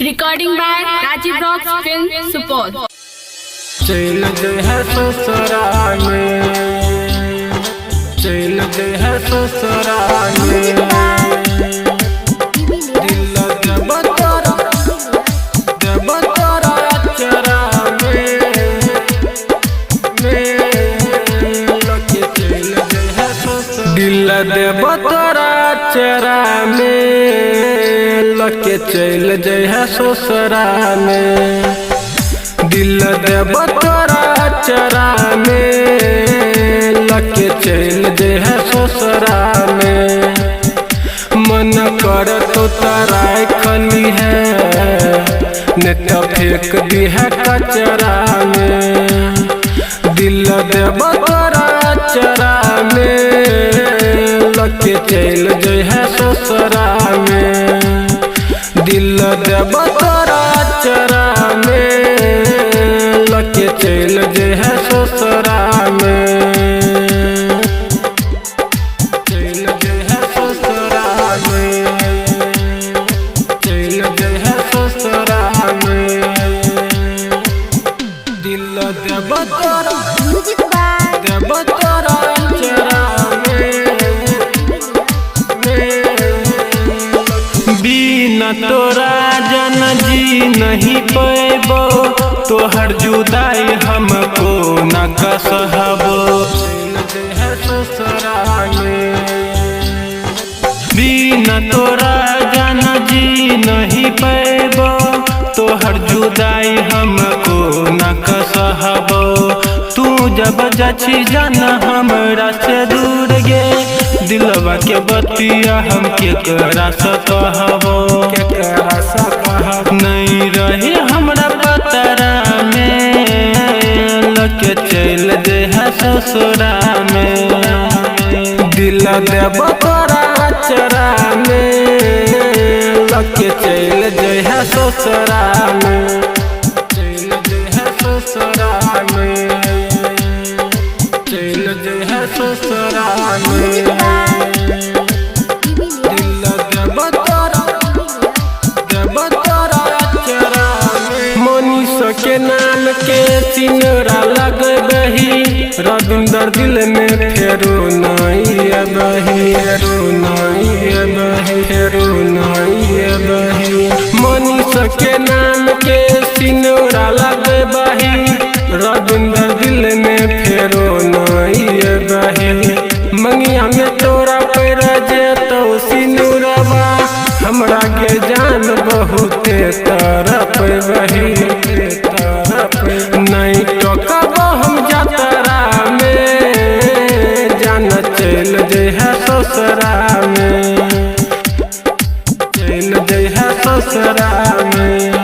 Recording by Rajiv Rocks Film Support. चल दे है ससुराल में, चल दे है ससुराल में, दिल के बतरा चरा में लगे चल दे है ससुराल, दिल दे बतरा चरा में लगे चल दे है ससुराल में, दिल दे बतरा चरा में लगे चल दे है ससुरा में। मन कर तो तराई खली है ने तो फेंक दी है कचरा में, दिल दे बतरा चरा में लगे चल दे है ससुरा में, दिल दे बतरा चरा में लगे चल दे है ससुरा में, चल दे है ससुरा में, चल दे है ससुरा में, दिल दे बतरा चरा में, बिना तोरा जन जी नहीं पैबो, तोहर जुदाई हमको न कसहबो, बिना तोरा जन जी नहीं पैबो, तोहर जुदाई हमको न कसहबो, तू जब जाची जान हमरा से दूर गे, दिलवा के बतिया हम केकरा से कहबो, नहीं रही हमरा पतरा में लगे चल दे है ससुरा में, दिल दे बतरा चरा में लगे चल दे है ससुरा में, चल दे है ससुरा में, चल दे है ससुरा में, दिल दे बतरा चरा में। मनीष के नाम के सिनरा लग बही, रविंदर दिल में फेरो नहीं बही, मनीष के नाम के सिनरा लग बही, रविंदर दिल में फेरो नहीं बही, मंगिया में तोरा पैर जेतो सिनुरवा, हमरा के जान बहुते तरफ बही, नहीं तो कब हम जतरा में जान चल दे है ससुरा में, चल दे है ससुरा में।